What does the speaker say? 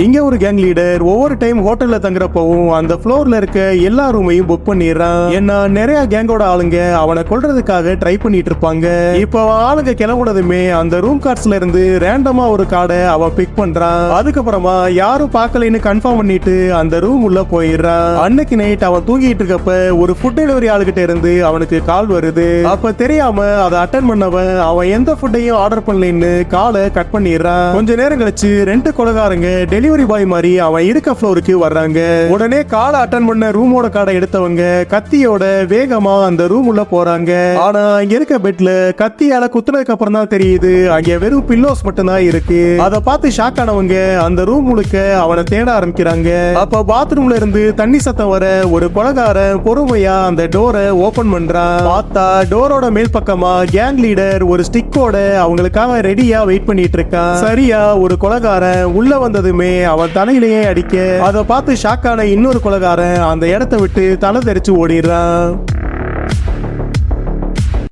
இங்க ஒரு gang leader ஒவ்வொரு டைம் ஹோட்டல்ல தங்குறப்பவும் அந்த ஃப்ளோர்ல இருக்க எல்லா ரூமையும் புக் பண்ணிடுறான். ஏன்னா நிறைய கேங்கோட ஆளுங்க அவனை கொல்றதுக்காக ட்ரை பண்ணிட்டு இருப்பாங்க. இப்போ ஆளுங்க கிளம்புனதுமே அந்த ரூம் கார்ட்ஸ்ல இருந்து ரேண்டமா ஒரு கார்டை அவன் பிக் பண்றான். அதுக்கப்புறமா யாரும் பார்க்கலைன்னு கன்ஃபார்ம் பண்ணிட்டு அந்த ரூம் உள்ள போயிடுறான். அன்னைக்கு நைட் அவன் தூங்கிட்டு இருக்கப்ப ஒரு ஃபுட் டெலிவரி ஆளுகிட்ட இருந்து அவனுக்கு கால் வருது. அப்ப தெரியாம அதை அட்டன் பண்ணவன் அவன் எந்த ஃபுட்டையும் ஆர்டர் பண்ணலன்னு காலை கட் பண்ணிடுறான். கொஞ்ச நேரம் கழிச்சு 2 கொலைகாரங்க டெலிவரி பாய் மாதிரி அவன் இருக்க ஃப்ளோருக்கு வர்றாங்க. உடனே காலை அட்டன் பண்ண ரூமோட கார்டை எடுத்தவங்க கத்தியோட வேகமா அந்த ரூம் உள்ள போறாங்க. ஆனா அங்க இருக்க பெட்ல கத்தியால குத்துனதுக்கு அப்புறம் தான் தெரியுது அங்க வெறும் பில்லோஸ் மட்டும் தான் இருக்கு. அதை பார்த்து ஷாக் ஆனவங்க அந்த ரூம் முழுக்க அவனை தேட ஆரம்பிக்கிறாங்க. அப்ப பாத்ரூம்ல இருந்து தண்ணி சத்தம் வர ஒரு கொலைகாரன் பொறுமையா அந்த டோரை ஓபன் பண்றான். பார்த்தா டோரோட மேல் பக்கமா கேங் லீடர் ஒரு ஸ்டிக்கோட அவங்களுக்காக ரெடியா வெயிட் பண்ணிட்டு இருக்கான். சரியா ஒரு கொலைகாரன் உள்ள வந்ததுமே அவன் தலையிலேயே அடிக்க அதை பார்த்து ஷாக்கான இன்னொரு கொலைகாரன் அந்த இடத்தை விட்டு தலை தெரிச்சு ஓடிடுறான்.